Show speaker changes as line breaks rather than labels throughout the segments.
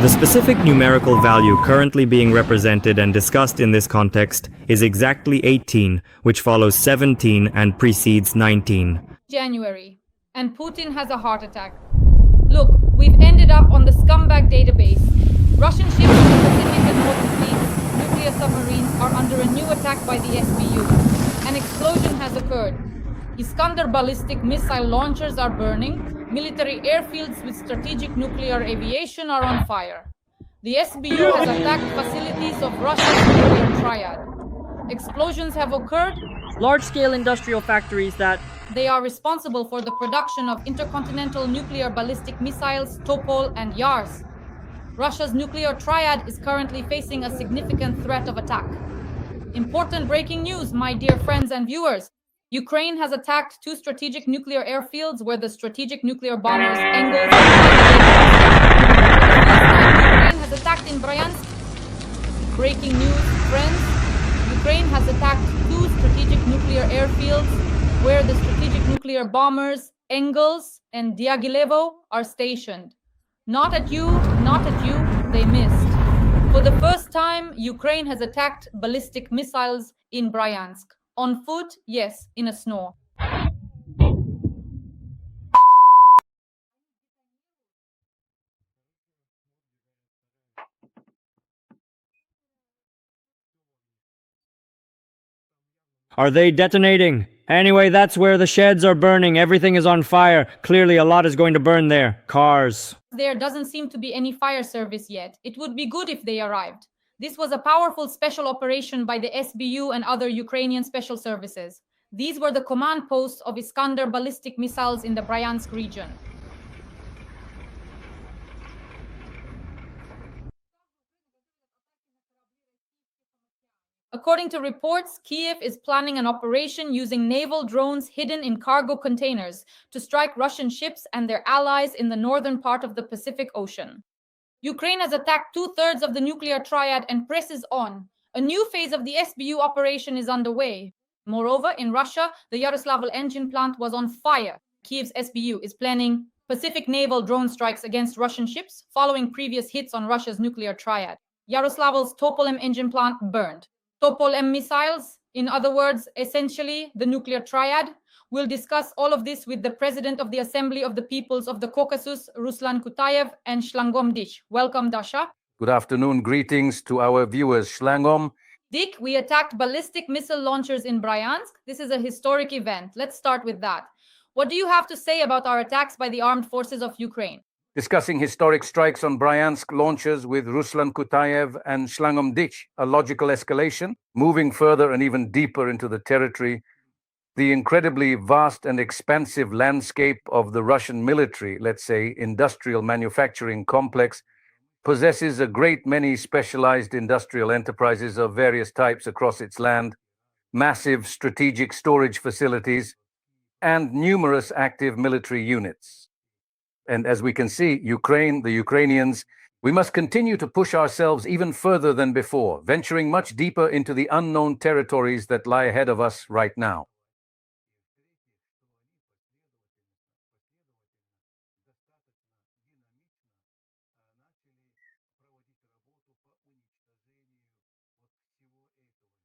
The specific numerical value currently being represented and discussed in this context is exactly 18, which follows 17 and precedes 19.
January, and Putin has a heart attack. Look, we've ended up on the scumbag database. Russian ships in the Pacific and Northern fleets, nuclear submarines, are under a new attack by the SBU. An explosion has occurred. Iskander ballistic missile launchers are burning. Military airfields with strategic nuclear aviation are on fire. The SBU has attacked facilities of Russia's nuclear triad. Explosions have occurred.
Large-scale industrial factories that
They are responsible for the production of intercontinental nuclear ballistic missiles, Topol and Yars. Russia's nuclear triad is currently facing a significant threat of attack. Important breaking news, my dear friends and viewers. Ukraine has attacked two strategic nuclear airfields where the strategic nuclear bombers Engels Ukraine has attacked in Bryansk. Breaking news, friends. Ukraine has attacked two strategic nuclear airfields where the strategic nuclear bombers Engels and Diaghilevo are stationed. Not at you, they missed. For the first time, Ukraine has attacked ballistic missiles in Bryansk. On foot, yes, in a snore.
Are they detonating? Anyway, that's where the sheds are burning. Everything is on fire. Clearly, a lot is going to burn there. Cars.
There doesn't seem to be any fire service yet. It would be good if they arrived. This was a powerful special operation by the SBU and other Ukrainian special services. These were the command posts of Iskander ballistic missiles in the Bryansk region. According to reports, Kiev is planning an operation using naval drones hidden in cargo containers to strike Russian ships and their allies in the northern part of the Pacific Ocean. Ukraine has attacked two-thirds of the nuclear triad and presses on. A new phase of the SBU operation is underway. Moreover, in Russia, the Yaroslavl engine plant was on fire. Kiev's SBU is planning Pacific naval drone strikes against Russian ships following previous hits on Russia's nuclear triad. Yaroslavl's Topol-M engine plant burned. Topol-M missiles, in other words, essentially the nuclear triad. We'll discuss all of this with the President of the Assembly of the Peoples of the Caucasus, Ruslan Kutayev, and Shlangom Dich. Welcome, Dasha.
Good afternoon. Greetings to our viewers. Shlangom.
Dick, we attacked ballistic missile launchers in Bryansk. This is a historic event. Let's start with that. What do you have to say about our attacks by the armed forces of Ukraine?
Discussing historic strikes on Bryansk launchers with Ruslan Kutayev and Shlangom Dich, a logical escalation, moving further and even deeper into the territory. The incredibly vast and expansive landscape of the Russian military, let's say, industrial manufacturing complex, possesses a great many specialized industrial enterprises of various types across its land, massive strategic storage facilities, and numerous active military units. And as we can see, Ukraine, the Ukrainians, we must continue to push ourselves even further than before, venturing much deeper into the unknown territories that lie ahead of us right now.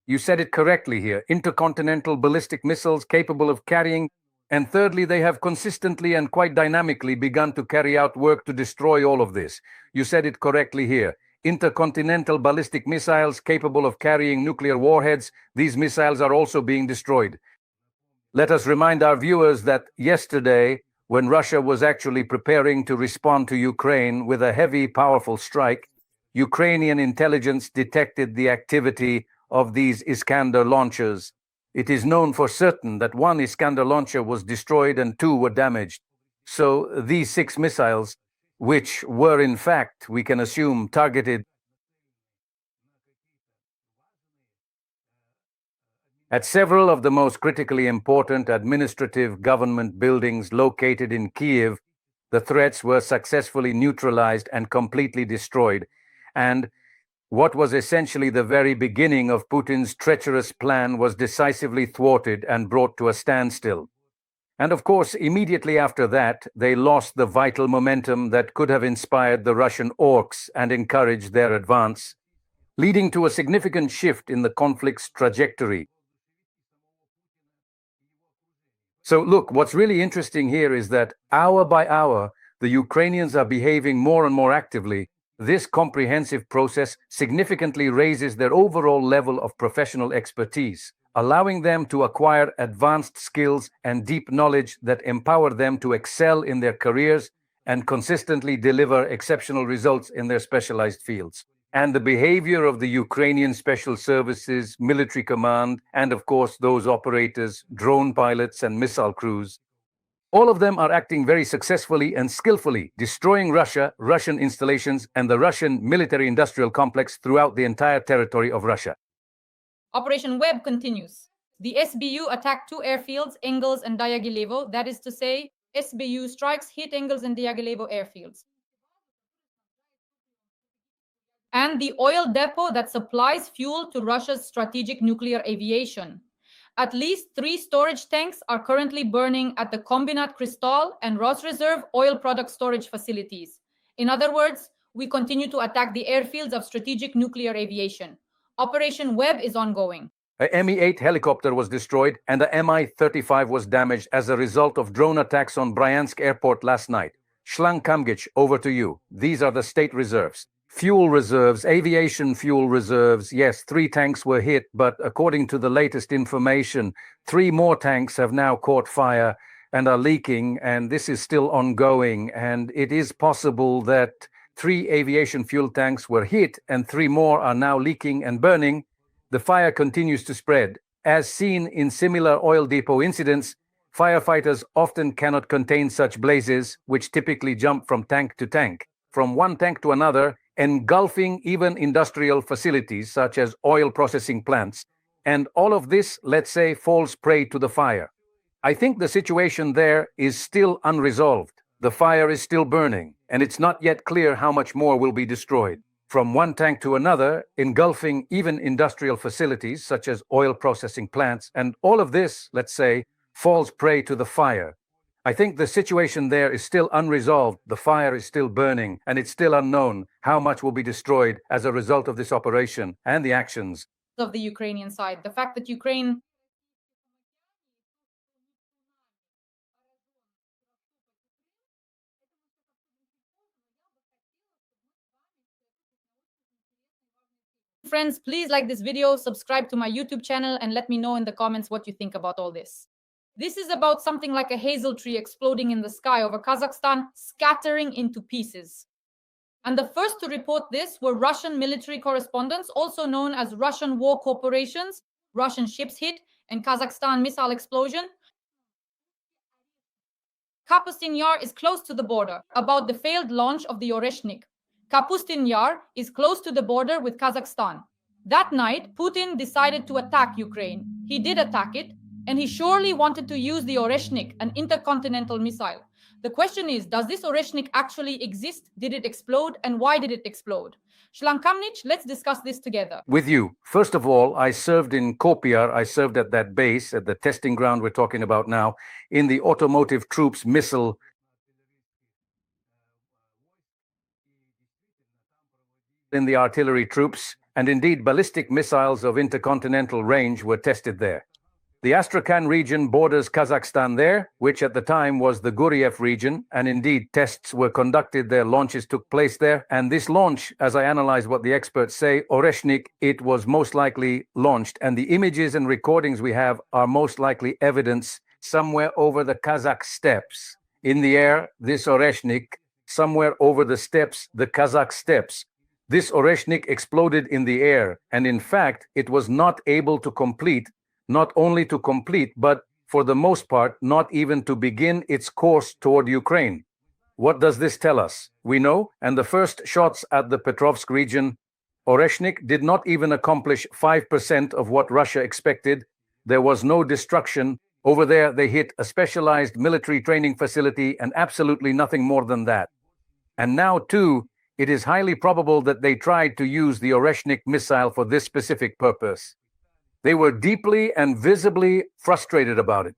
You said it correctly here. Intercontinental ballistic missiles capable of carrying, and thirdly, they have consistently and quite dynamically begun to carry out work to destroy all of this. You said it correctly here. Intercontinental ballistic missiles capable of carrying nuclear warheads. These missiles are also being destroyed. Let us remind our viewers that yesterday, when Russia was actually preparing to respond to Ukraine with a heavy, powerful strike, Ukrainian intelligence detected the activity of these Iskander launchers. It is known for certain that one Iskander launcher was destroyed and two were damaged. So these 6 missiles, which were in fact, we can assume, targeted at several of the most critically important administrative government buildings located in Kiev, the threats were successfully neutralized and completely destroyed. And what was essentially the very beginning of Putin's treacherous plan was decisively thwarted and brought to a standstill. And of course, immediately after that, they lost the vital momentum that could have inspired the Russian orcs and encouraged their advance, leading to a significant shift in the conflict's trajectory. So look, what's really interesting here is that hour by hour, the Ukrainians are behaving more and more actively. This comprehensive process significantly raises their overall level of professional expertise, allowing them to acquire advanced skills and deep knowledge that empower them to excel in their careers and consistently deliver exceptional results in their specialized fields. And the behavior of the Ukrainian Special Services, military command, and of course those operators, drone pilots and missile crews, all of them are acting very successfully and skillfully, destroying Russia, Russian installations, and the Russian military-industrial complex throughout the entire territory of Russia.
Operation Web continues. The SBU attacked two airfields, Engels and Diaghilevo. That is to say, SBU strikes hit Engels and Diaghilevo airfields. And the oil depot that supplies fuel to Russia's strategic nuclear aviation. At least 3 storage tanks are currently burning at the Kombinat Kristal and Rosreserve oil product storage facilities. In other words, we continue to attack the airfields of strategic nuclear aviation. Operation Web is ongoing.
A Mi-8 helicopter was destroyed and a Mi-35 was damaged as a result of drone attacks on Bryansk airport last night. Shlang Kamgich, over to you. These are the state reserves. Fuel reserves, aviation fuel reserves. Yes, 3 tanks were hit, but according to the latest information, 3 more tanks have now caught fire and are leaking, and this is still ongoing. And it is possible that 3 aviation fuel tanks were hit and 3 more are now leaking and burning. The fire continues to spread. As seen in similar oil depot incidents, firefighters often cannot contain such blazes, which typically jump from tank to tank, from one tank to another, engulfing even industrial facilities such as oil processing plants. And all of this, let's say, falls prey to the fire. I think the situation there is still unresolved. The fire is still burning, and it's not yet clear how much more will be destroyed. From one tank to another, engulfing even industrial facilities such as oil processing plants, and all of this, let's say, falls prey to the fire. I think the situation there is still unresolved. The fire is still burning, and it's still unknown how much will be destroyed as a result of this operation and the actions
of the Ukrainian side. The fact that Ukraine Friends, please like this video, subscribe to my YouTube channel, and let me know in the comments what you think about all this. This is about something like a hazel tree exploding in the sky over Kazakhstan, scattering into pieces. And the first to report this were Russian military correspondents, also known as Russian war corporations, Russian ships hit, and Kazakhstan missile explosion. Kapustin Yar is close to the border, about the failed launch of the Oreshnik. Kapustin Yar is close to the border with Kazakhstan. That night, Putin decided to attack Ukraine. He did attack it, and he surely wanted to use the Oreshnik, an intercontinental missile. The question is, does this Oreshnik actually exist? Did it explode? And why did it explode? Shlang Kamgich, let's discuss this together.
with you. First of all, I served in Kopiar. I served at that base, at the testing ground we're talking about now, in the automotive troops missile in the artillery troops, and indeed ballistic missiles of intercontinental range were tested there. The Astrakhan region borders Kazakhstan there, which at the time was the Guriev region, and indeed tests were conducted there, launches took place there, and this launch, as I analyze what the experts say, Oreshnik, it was most likely launched, and the images and recordings we have are most likely evidence somewhere over the Kazakh steppes. In the air, this Oreshnik, somewhere over the steppes, the Kazakh steppes. This Oreshnik exploded in the air, and in fact, it was not able to complete, not only to complete, but for the most part, not even to begin its course toward Ukraine. What does this tell us? We know, and the first shots at the Petrovsk region, Oreshnik did not even accomplish 5% of what Russia expected. There was no destruction. Over there, they hit a specialized military training facility and absolutely nothing more than that. And now, too, it is highly probable that they tried to use the Oreshnik missile for this specific purpose. They were deeply and visibly frustrated about it.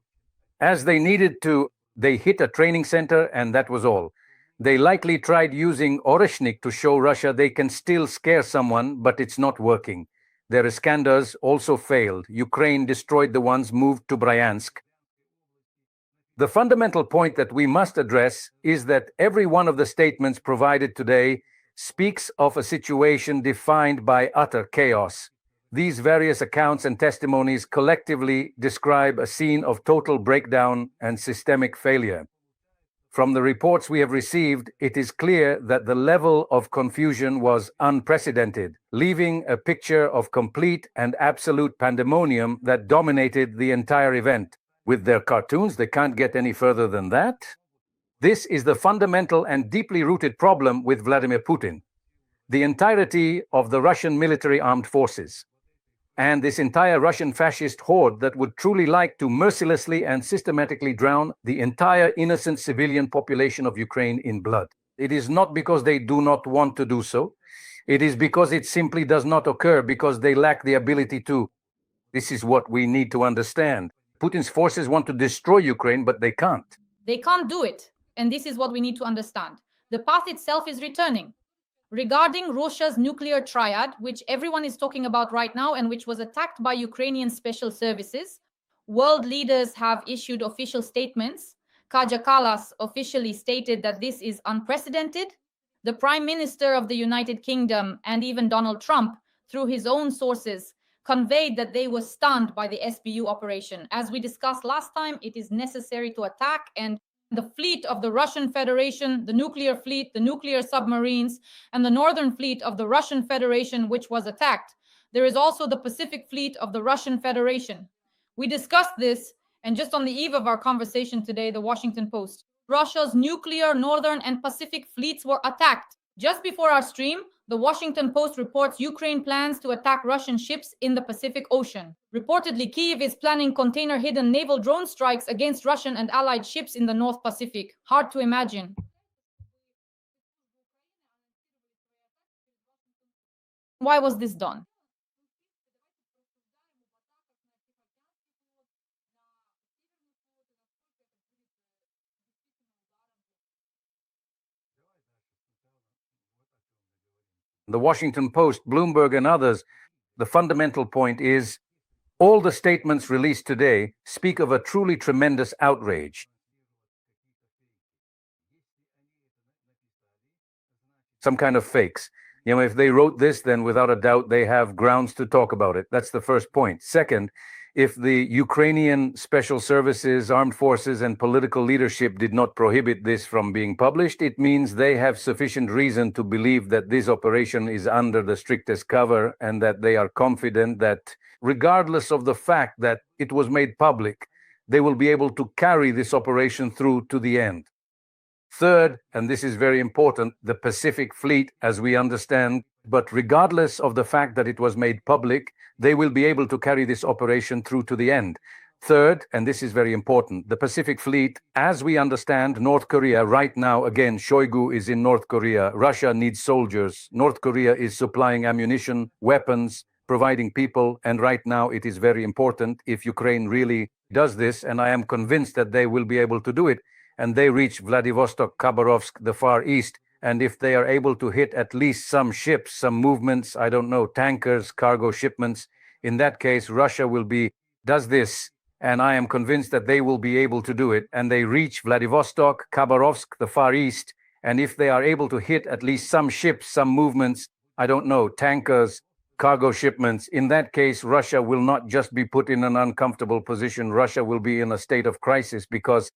As they needed to, they hit a training center, and that was all. They likely tried using Oreshnik to show Russia they can still scare someone, but it's not working. Their Iskanders also failed. Ukraine destroyed the ones moved to Bryansk. The fundamental point that we must address is that every one of the statements provided today speaks of a situation defined by utter chaos. These various accounts and testimonies collectively describe a scene of total breakdown and systemic failure. From the reports we have received, it is clear that the level of confusion was unprecedented, leaving a picture of complete and absolute pandemonium that dominated the entire event. With their cartoons, they can't get any further than that. This is the fundamental and deeply rooted problem with Vladimir Putin. The entirety of the Russian military armed forces, and this entire Russian fascist horde that would truly like to mercilessly and systematically drown the entire innocent civilian population of Ukraine in blood. It is not because they do not want to do so. It is because it simply does not occur, because they lack the ability to. This is what we need to understand. Putin's forces want to destroy Ukraine, but they can't.
They can't do it. And this is what we need to understand. The path itself is returning. Regarding Russia's nuclear triad, which everyone is talking about right now and which was attacked by Ukrainian special services, world leaders have issued official statements. Kaja Kallas officially stated that this is unprecedented. The Prime Minister of the United Kingdom and even Donald Trump, through his own sources, conveyed that they were stunned by the SBU operation. As we discussed last time, it is necessary to attack, and the fleet of the Russian Federation, the nuclear fleet, the nuclear submarines, and the northern fleet of the Russian Federation, which was attacked. There is also the Pacific fleet of the Russian Federation. We discussed this, and just on the eve of our conversation today, the Washington Post, Russia's nuclear, northern, and Pacific fleets were attacked. Just before our stream, the Washington Post reports Ukraine plans to attack Russian ships in the Pacific Ocean. Reportedly, Kyiv is planning container-hidden naval drone strikes against Russian and allied ships in the North Pacific. Hard to imagine. Why was this done?
The Washington Post, Bloomberg, and others, the fundamental point is all the statements released today speak of a truly tremendous outrage. Some kind of fakes. If they wrote this, then without a doubt they have grounds to talk about it. That's the first point. Second, if the Ukrainian special services, armed forces, and political leadership did not prohibit this from being published, it means they have sufficient reason to believe that this operation is under the strictest cover, and that they are confident that regardless of the fact that it was made public, they will be able to carry this operation through to the end. Third, and this is very important, the Pacific Fleet, as we understand, but regardless of the fact that it was made public, they will be able to carry this operation through to the end. Third, and this is very important, the Pacific Fleet, as we understand, North Korea right now, again, Shoigu is in North Korea, Russia needs soldiers, North Korea is supplying ammunition, weapons, providing people, and right now it is very important if Ukraine really does this, and I am convinced that they will be able to do it, and they reach Vladivostok, Khabarovsk, the Far East, and if they are able to hit at least some ships, some movements, I don't know, tankers, cargo shipments, in that case, Russia does this, and I am convinced that they will be able to do it, and they reach Vladivostok, Khabarovsk, the Far East, and if they are able to hit at least some ships, some movements, I don't know, tankers, cargo shipments, in that case, Russia will not just be put in an uncomfortable position, Russia will be in a state of crisis, because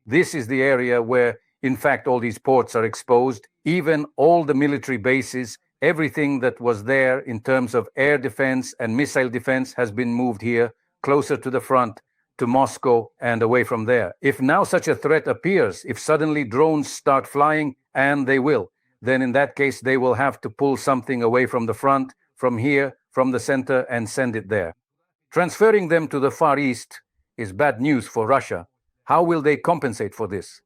this is the area where, in fact, all these ports are exposed, even all the military bases, everything that was there in terms of air defense and missile defense has been moved here, closer to the front, to Moscow and away from there. If now such a threat appears, if suddenly drones start flying, and they will, then in that case they will have to pull something away from the front, from here, from the center, and send it there. Transferring them to the Far East is bad news for Russia. How will they compensate for this?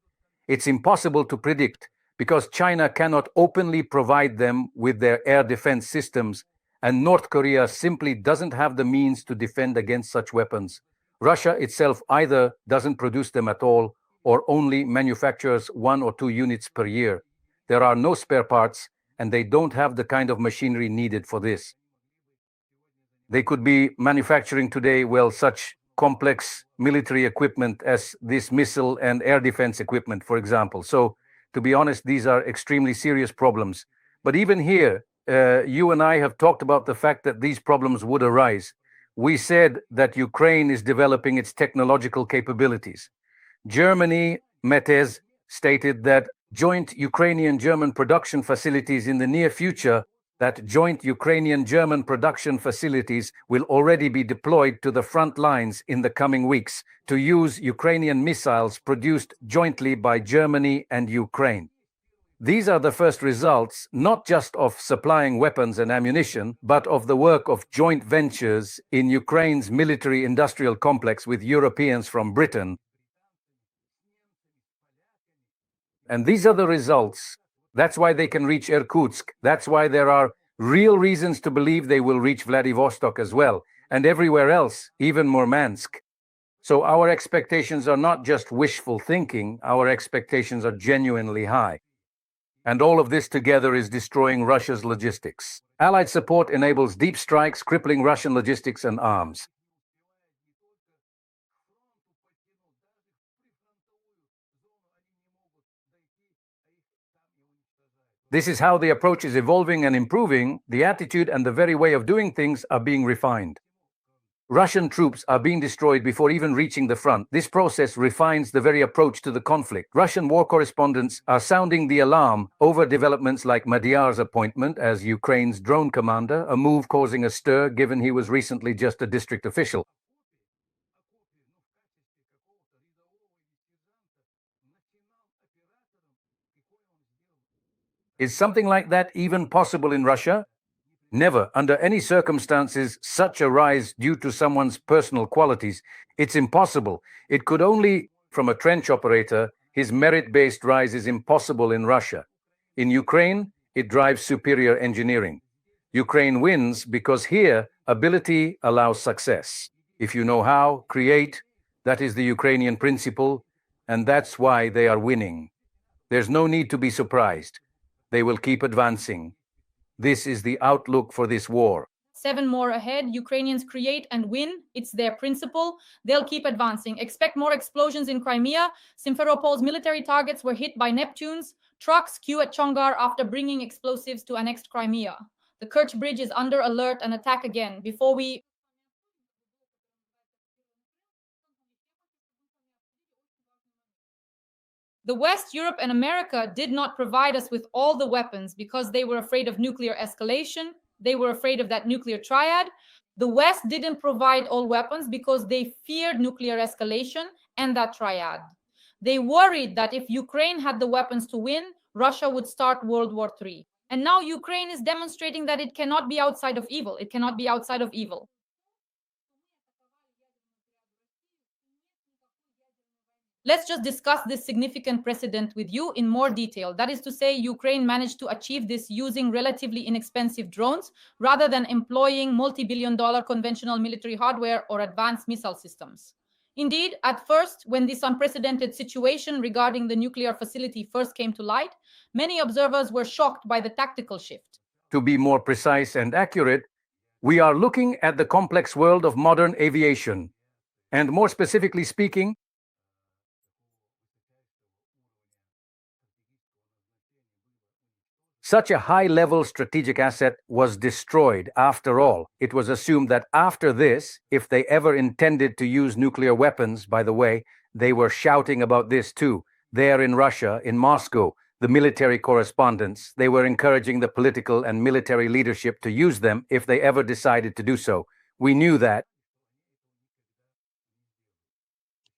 It's impossible to predict, because China cannot openly provide them with their air defense systems, and North Korea simply doesn't have the means to defend against such weapons. Russia itself either doesn't produce them at all or only manufactures 1 or 2 units per year. There are no spare parts, and they don't have the kind of machinery needed for this. They could be manufacturing today, well, such complex military equipment as this missile and air defense equipment, for example. So, to be honest, these are extremely serious problems. But even here, you and I have talked about the fact that these problems would arise. We said that Ukraine is developing its technological capabilities. Germany, Metes, stated that joint Ukrainian-German production facilities in the near future, that joint Ukrainian-German production facilities will already be deployed to the front lines in the coming weeks to use Ukrainian missiles produced jointly by Germany and Ukraine. These are the first results, not just of supplying weapons and ammunition, but of the work of joint ventures in Ukraine's military-industrial complex with Europeans from Britain. And these are the results. That's why they can reach Irkutsk. That's why there are real reasons to believe they will reach Vladivostok as well, and everywhere else, even Murmansk. So our expectations are not just wishful thinking, our expectations are genuinely high. And all of this together is destroying Russia's logistics. Allied support enables deep strikes, crippling Russian logistics and arms. This is how the approach is evolving and improving. The attitude and the very way of doing things are being refined. Russian troops are being destroyed before even reaching the front. This process refines the very approach to the conflict. Russian war correspondents are sounding the alarm over developments like Madyar's appointment as Ukraine's drone commander, a move causing a stir given he was recently just a district official. Is something like that even possible in Russia? Never, under any circumstances, such a rise due to someone's personal qualities. It's impossible. It could only, from a trench operator, his merit-based rise is impossible in Russia. In Ukraine, it drives superior engineering. Ukraine wins because here, ability allows success. If you know how, create. That is the Ukrainian principle, and that's why they are winning. There's no need to be surprised. They will keep advancing. This is the outlook for this war.
7 more ahead. Ukrainians create and win. It's their principle. They'll keep advancing. Expect more explosions in Crimea. Simferopol's military targets were hit by Neptunes. Trucks queue at Chongar after bringing explosives to annexed Crimea. The Kerch Bridge is under alert and attack again. The West, Europe, and America did not provide us with all the weapons because they were afraid of nuclear escalation. They were afraid of that nuclear triad. The West didn't provide all weapons because they feared nuclear escalation and that triad. They worried that if Ukraine had the weapons to win, Russia would start World War III. And now Ukraine is demonstrating that it cannot be outside of evil. It cannot be outside of evil. Let's just discuss this significant precedent with you in more detail. That is to say, Ukraine managed to achieve this using relatively inexpensive drones rather than employing multi-billion-dollar conventional military hardware or advanced missile systems. Indeed, at first, when this unprecedented situation regarding the nuclear facility first came to light, many observers were shocked by the tactical shift.
To be more precise and accurate, we are looking at the complex world of modern aviation, and more specifically speaking, such a high-level strategic asset was destroyed. After all, it was assumed that after this, if they ever intended to use nuclear weapons, by the way, they were shouting about this too. There in Russia, in Moscow, the military correspondents, they were encouraging the political and military leadership to use them if they ever decided to do so. We knew that.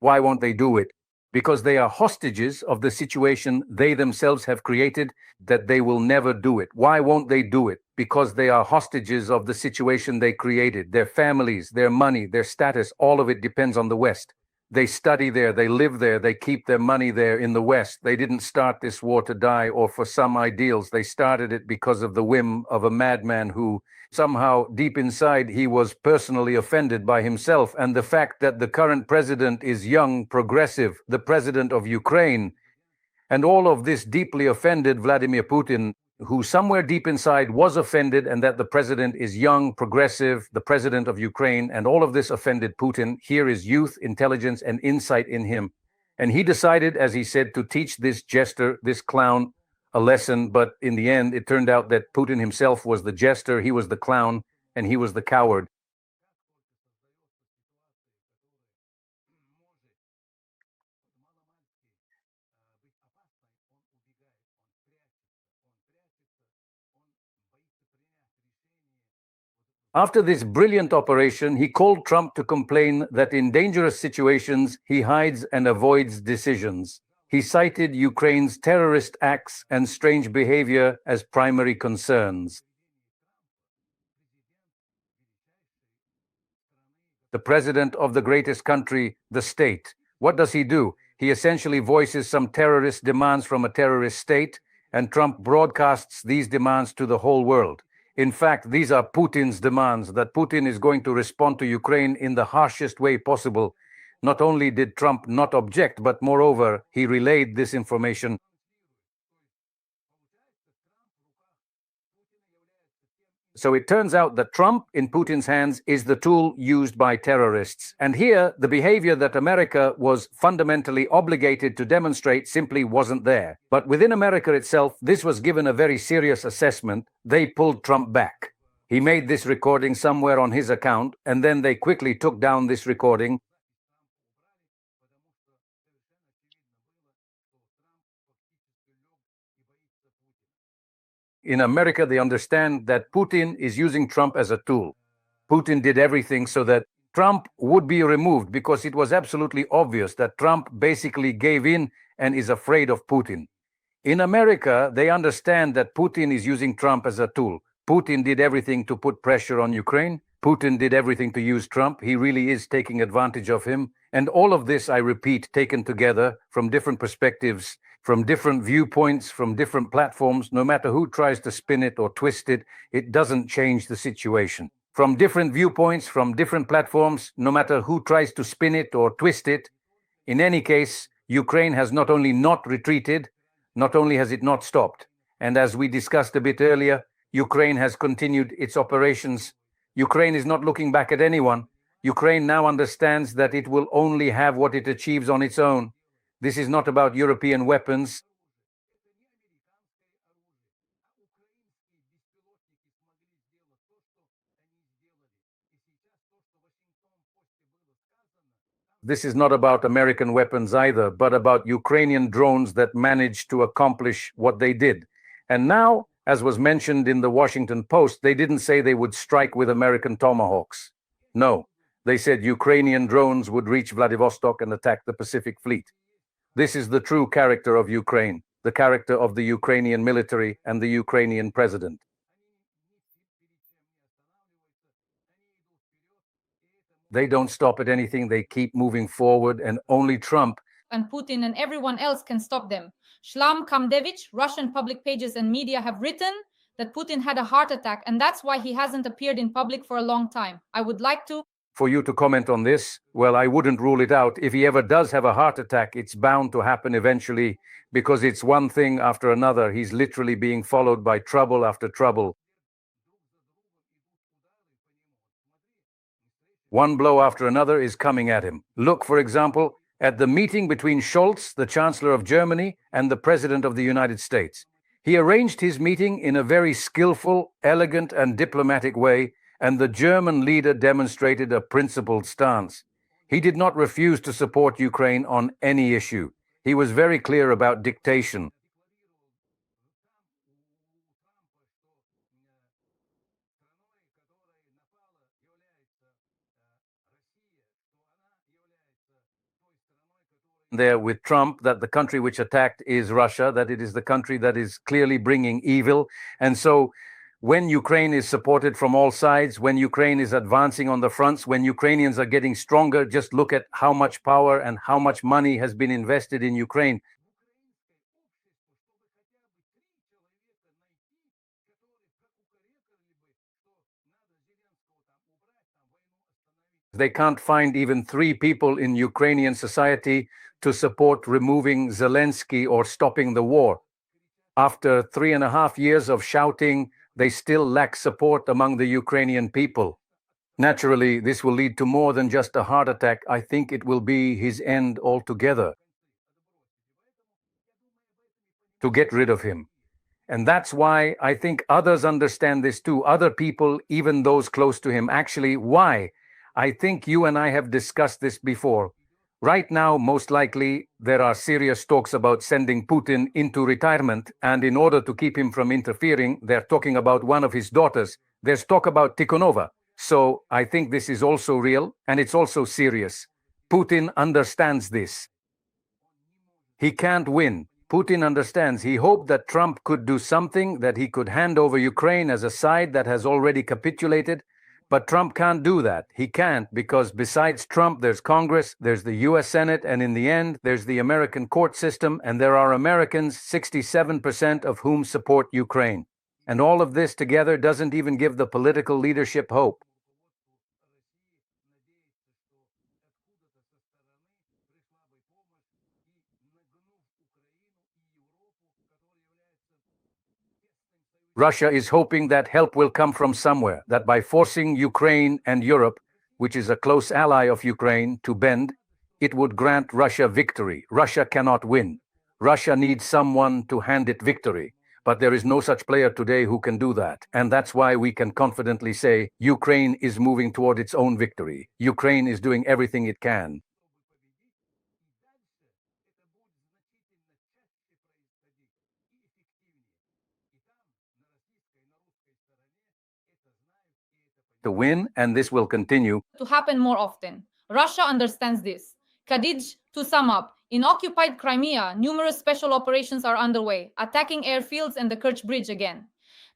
Why won't they do it? Because they are hostages of the situation they themselves have created, that they will never do it. Why won't they do it? Because they are hostages of the situation they created. Their families, their money, their status, all of it depends on the West. They study there, they live there, they keep their money there in the West. They didn't start this war to die or for some ideals. They started it because of the whim of a madman who somehow deep inside he was personally offended by himself. And the fact that the current president is young, progressive, the president of Ukraine, and all of this deeply offended Vladimir Putin, who somewhere deep inside was offended, and that the president is young, progressive, the president of Ukraine, and all of this offended Putin. Here is youth, intelligence, and insight in him. And he decided, as he said, to teach this jester, this clown, a lesson. But in the end, it turned out that Putin himself was the jester, he was the clown, and he was the coward. After this brilliant operation, he called Trump to complain that in dangerous situations, he hides and avoids decisions. He cited Ukraine's terrorist acts and strange behavior as primary concerns. The president of the greatest country, the state, what does he do? He essentially voices some terrorist demands from a terrorist state, and Trump broadcasts these demands to the whole world. In fact, these are Putin's demands, that Putin is going to respond to Ukraine in the harshest way possible. Not only did Trump not object, but moreover, he relayed this information. So it turns out that Trump, in Putin's hands, is the tool used by terrorists. And here, the behavior that America was fundamentally obligated to demonstrate simply wasn't there. But within America itself, this was given a very serious assessment. They pulled Trump back. He made this recording somewhere on his account, and then they quickly took down this recording. In America, they understand that Putin is using Trump as a tool. Putin did everything so that Trump would be removed, because it was absolutely obvious that Trump basically gave in and is afraid of Putin. In America, they understand that Putin is using Trump as a tool. Putin did everything to put pressure on Ukraine. Putin did everything to use Trump. He really is taking advantage of him. And all of this, I repeat, taken together from different perspectives, from different viewpoints, from different platforms, no matter who tries to spin it or twist it, it doesn't change the situation. From different viewpoints, from different platforms, no matter who tries to spin it or twist it, in any case, Ukraine has not only not retreated, not only has it not stopped. And as we discussed a bit earlier, Ukraine has continued its operations. Ukraine is not looking back at anyone. Ukraine now understands that it will only have what it achieves on its own. This is not about European weapons. This is not about American weapons either, but about Ukrainian drones that managed to accomplish what they did. And now, as was mentioned in the Washington Post, they didn't say they would strike with American Tomahawks. No, they said Ukrainian drones would reach Vladivostok and attack the Pacific Fleet. This is the true character of Ukraine, the character of the Ukrainian military and the Ukrainian president. They don't stop at anything, they keep moving forward, and only Trump
and Putin and everyone else can stop them. Shlam Kamdevich, Russian public pages and media have written that Putin had a heart attack, and that's why he hasn't appeared in public for a long time. I would like
for you to comment on this. Well, I wouldn't rule it out. If he ever does have a heart attack, it's bound to happen eventually, because it's one thing after another. He's literally being followed by trouble after trouble. One blow after another is coming at him. Look, for example, at the meeting between Scholz, the Chancellor of Germany, and the President of the United States. He arranged his meeting in a very skillful, elegant, and diplomatic way, and the German leader demonstrated a principled stance. He did not refuse to support Ukraine on any issue. He was very clear about dictation. There with Trump, that the country which attacked is Russia, that it is the country that is clearly bringing evil. And so when Ukraine is supported from all sides, when Ukraine is advancing on the fronts, when Ukrainians are getting stronger, just look at how much power and how much money has been invested in Ukraine. They can't find even 3 people in Ukrainian society to support removing Zelensky or stopping the war. After 3.5 years of shouting, they still lack support among the Ukrainian people. Naturally, this will lead to more than just a heart attack. I think it will be his end altogether. To get rid of him. And that's why I think others understand this too. Other people, even those close to him. Actually, why? I think you and I have discussed this before. Right now, most likely, there are serious talks about sending Putin into retirement, and in order to keep him from interfering, they're talking about one of his daughters. There's talk about Tikhonova. So I think this is also real, and it's also serious. Putin understands this. He can't win. Putin understands. He hoped that Trump could do something, that he could hand over Ukraine as a side that has already capitulated. But Trump can't do that. He can't, because besides Trump, there's Congress, there's the US Senate, and in the end, there's the American court system, and there are Americans, 67% of whom support Ukraine. And all of this together doesn't even give the political leadership hope. Russia is hoping that help will come from somewhere, that by forcing Ukraine and Europe, which is a close ally of Ukraine, to bend, it would grant Russia victory. Russia cannot win. Russia needs someone to hand it victory. But there is no such player today who can do that. And that's why we can confidently say Ukraine is moving toward its own victory. Ukraine is doing everything it can. To win, and this will continue.
To happen more often. Russia understands this. Khadij, to sum up, in occupied Crimea, numerous special operations are underway, attacking airfields and the Kerch Bridge again.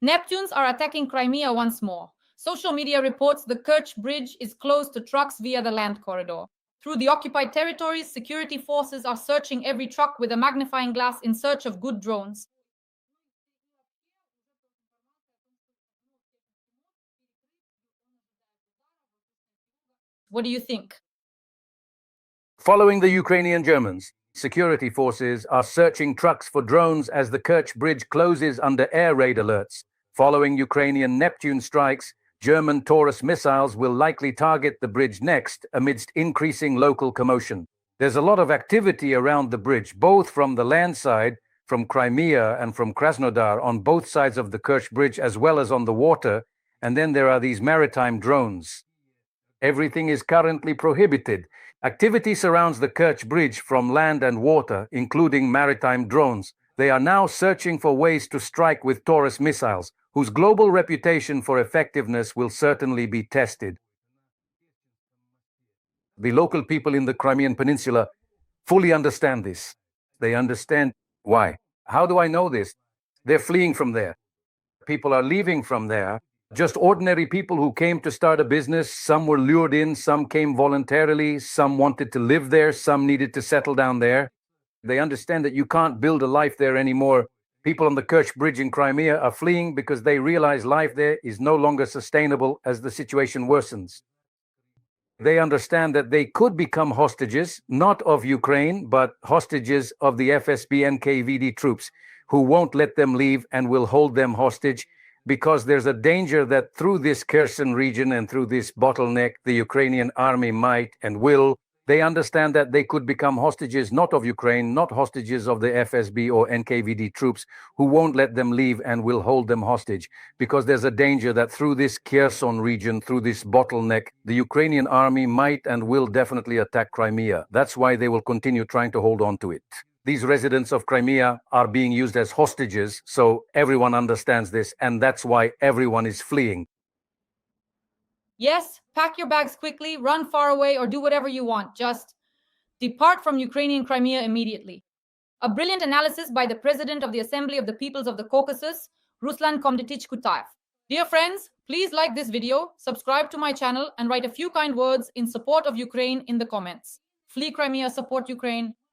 Neptunes are attacking Crimea once more. Social media reports the Kerch Bridge is closed to trucks via the land corridor. Through the occupied territories, security forces are searching every truck with a magnifying glass in search of good drones. What do you think?
Following the Ukrainian Germans, security forces are searching trucks for drones as the Kerch Bridge closes under air raid alerts. Following Ukrainian Neptune strikes, German Taurus missiles will likely target the bridge next amidst increasing local commotion. There's a lot of activity around the bridge, both from the land side, from Crimea and from Krasnodar on both sides of the Kerch Bridge, as well as on the water, and then there are these maritime drones. Everything is currently prohibited. Activity surrounds the Kerch Bridge from land and water, including maritime drones. They are now searching for ways to strike with Taurus missiles, whose global reputation for effectiveness will certainly be tested. The local people in the Crimean Peninsula fully understand this. They understand why. How do I know this? They're fleeing from there. People are leaving from there. Just ordinary people who came to start a business. Some were lured in, some came voluntarily, some wanted to live there, some needed to settle down there. They understand that you can't build a life there anymore. People on the Kerch Bridge in Crimea are fleeing because they realize life there is no longer sustainable as the situation worsens. They understand that they could become hostages, not of Ukraine, but hostages of the FSB NKVD troops, who won't let them leave and will hold them hostage, because there's a danger that through this Kherson region and through this bottleneck, the Ukrainian army might and will. They understand that they could become hostages not of Ukraine, not hostages of the FSB or NKVD troops, who won't let them leave and will hold them hostage, because there's a danger that through this Kherson region, through this bottleneck, the Ukrainian army might and will definitely attack Crimea. That's why they will continue trying to hold on to it. These residents of Crimea are being used as hostages, so everyone understands this, and that's why everyone is fleeing.
Yes, pack your bags quickly, run far away, or do whatever you want. Just depart from Ukrainian Crimea immediately. A brilliant analysis by the President of the Assembly of the Peoples of the Caucasus, Ruslan Komdetich Kutaev. Dear friends, please like this video, subscribe to my channel, and write a few kind words in support of Ukraine in the comments. Flee Crimea, support Ukraine.